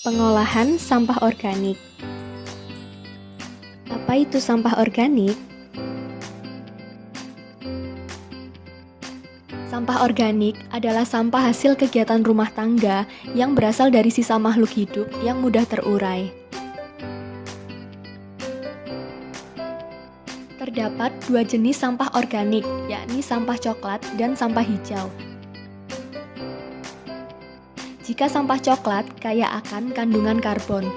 Pengolahan sampah organik. Apa itu sampah organik? Sampah organik adalah sampah hasil kegiatan rumah tangga yang berasal dari sisa makhluk hidup yang mudah terurai. Terdapat dua jenis sampah organik, yakni sampah coklat dan sampah hijau. Jika sampah coklat kaya akan kandungan karbon,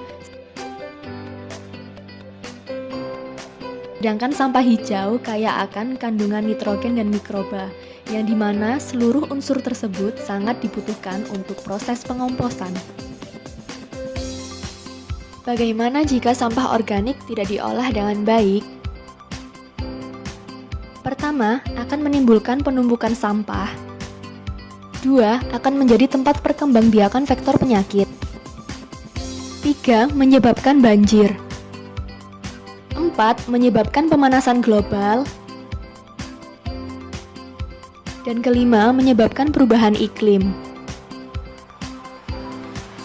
sedangkan sampah hijau kaya akan kandungan nitrogen dan mikroba, yang dimana seluruh unsur tersebut sangat dibutuhkan untuk proses pengomposan. Bagaimana jika sampah organik tidak diolah dengan baik? Pertama, akan menimbulkan penumpukan sampah. 2. Akan menjadi tempat perkembangbiakan vektor penyakit. 3. Menyebabkan banjir. 4. Menyebabkan pemanasan global. Dan kelima, menyebabkan perubahan iklim.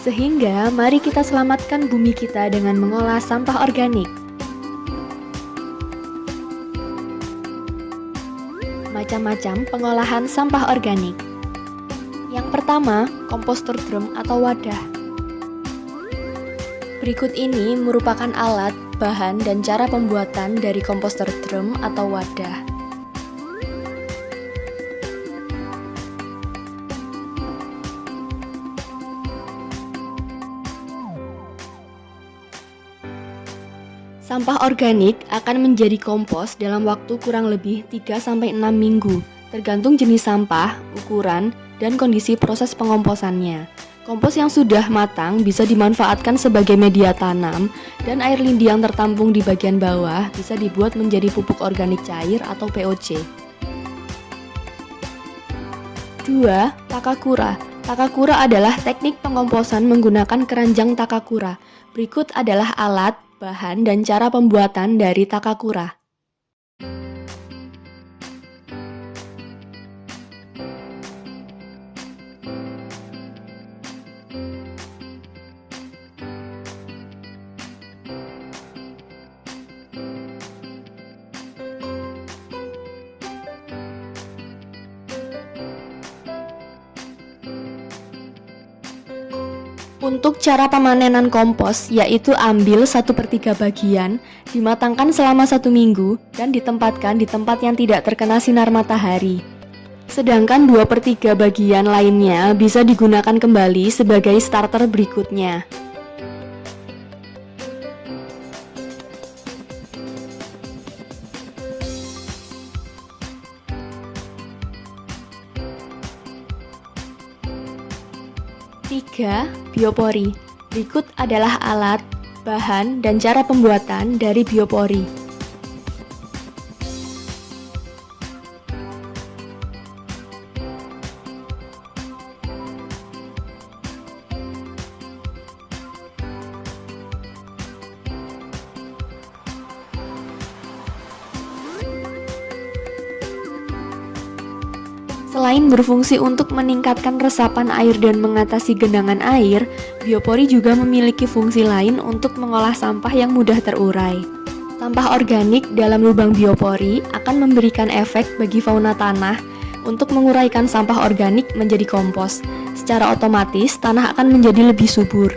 Sehingga, mari kita selamatkan bumi kita dengan mengolah sampah organik. Macam-macam pengolahan sampah organik. Yang pertama, komposter drum atau wadah. Berikut ini merupakan alat, bahan, dan cara pembuatan dari komposter drum atau wadah. Sampah organik akan menjadi kompos dalam waktu kurang lebih 3-6 minggu, tergantung jenis sampah, ukuran, dan kondisi proses pengomposannya. Kompos yang sudah matang bisa dimanfaatkan sebagai media tanam, dan air lindi yang tertampung di bagian bawah bisa dibuat menjadi pupuk organik cair atau POC. 2. Takakura. Takakura adalah teknik pengomposan menggunakan keranjang takakura. Berikut adalah alat, bahan, dan cara pembuatan dari takakura. Untuk cara pemanenan kompos, yaitu ambil 1/3 bagian, dimatangkan selama 1 minggu, dan ditempatkan di tempat yang tidak terkena sinar matahari. Sedangkan 2/3 bagian lainnya bisa digunakan kembali sebagai starter berikutnya. Tiga, biopori. Berikut adalah alat, bahan, dan cara pembuatan dari biopori. Selain berfungsi untuk meningkatkan resapan air dan mengatasi genangan air, biopori juga memiliki fungsi lain untuk mengolah sampah yang mudah terurai. Sampah organik dalam lubang biopori akan memberikan efek bagi fauna tanah untuk menguraikan sampah organik menjadi kompos. Secara otomatis, tanah akan menjadi lebih subur.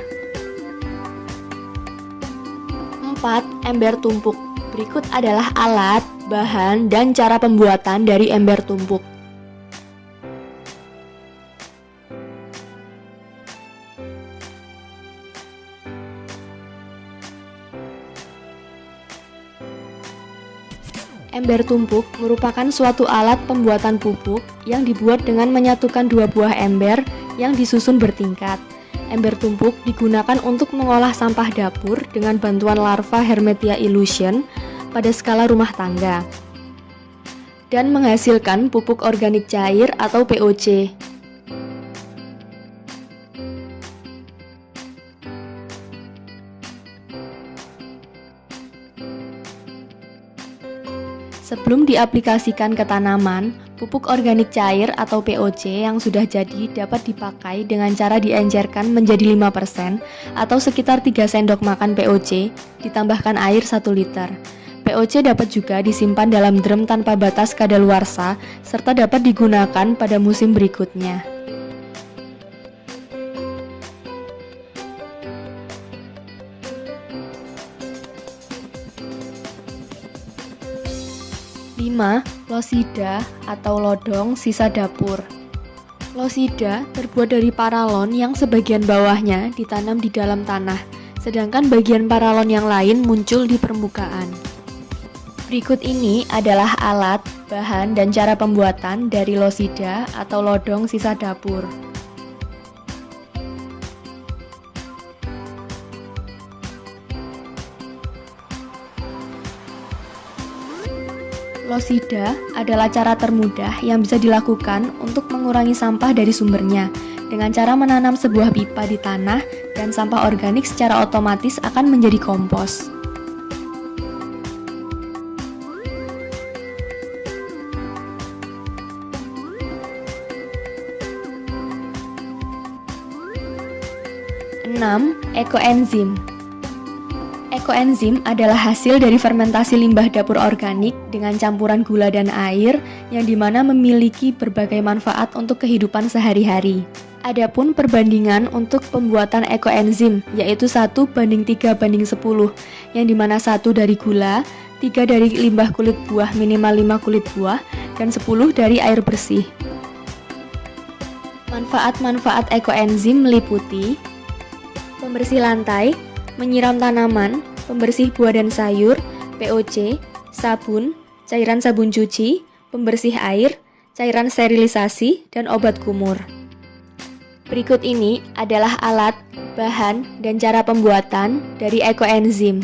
4. Ember tumpuk. Berikut adalah alat, bahan, dan cara pembuatan dari ember tumpuk. Ember tumpuk merupakan suatu alat pembuatan pupuk yang dibuat dengan menyatukan dua buah ember yang disusun bertingkat. Ember tumpuk digunakan untuk mengolah sampah dapur dengan bantuan larva Hermetia illusion pada skala rumah tangga dan menghasilkan pupuk organik cair atau POC. Sebelum diaplikasikan ke tanaman, Pupuk organik cair atau POC yang sudah jadi dapat dipakai dengan cara diencerkan menjadi 5% atau sekitar 3 sendok makan POC, ditambahkan air 1 liter. POC dapat juga disimpan dalam drum tanpa batas kadaluarsa serta dapat digunakan pada musim berikutnya. Losida atau lodong sisa dapur. Losida terbuat dari paralon yang sebagian bawahnya ditanam di dalam tanah, sedangkan bagian paralon yang lain muncul di permukaan. Berikut ini adalah alat, bahan, dan cara pembuatan dari losida atau lodong sisa dapur. Losida adalah cara termudah yang bisa dilakukan untuk mengurangi sampah dari sumbernya dengan cara menanam sebuah pipa di tanah dan sampah organik secara otomatis akan menjadi kompos. Ekoenzim. Ekoenzim adalah hasil dari fermentasi limbah dapur organik dengan campuran gula dan air yang dimana memiliki berbagai manfaat untuk kehidupan sehari-hari. Adapun perbandingan untuk pembuatan ekoenzim yaitu 1:3:10 yang dimana 1 dari gula, 3 dari limbah kulit buah minimal 5 kulit buah, dan 10 dari air bersih. Manfaat-manfaat ekoenzim meliputi pembersih lantai, menyiram tanaman, pembersih buah dan sayur, POC, sabun, cairan sabun cuci, pembersih air, cairan sterilisasi, dan obat kumur. Berikut ini adalah alat, bahan, dan cara pembuatan dari ekoenzim.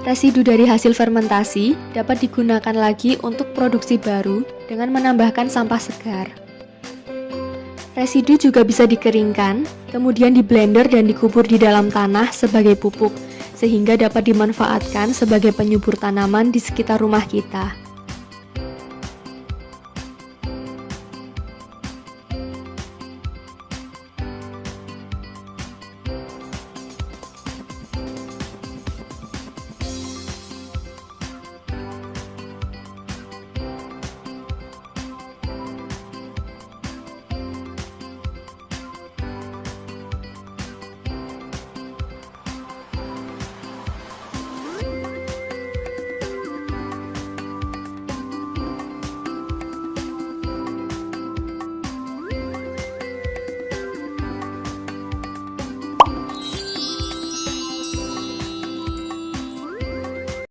Residu dari hasil fermentasi dapat digunakan lagi untuk produksi baru dengan menambahkan sampah segar. Residu juga bisa dikeringkan, kemudian diblender dan dikubur di dalam tanah sebagai pupuk, sehingga dapat dimanfaatkan sebagai penyubur tanaman di sekitar rumah kita.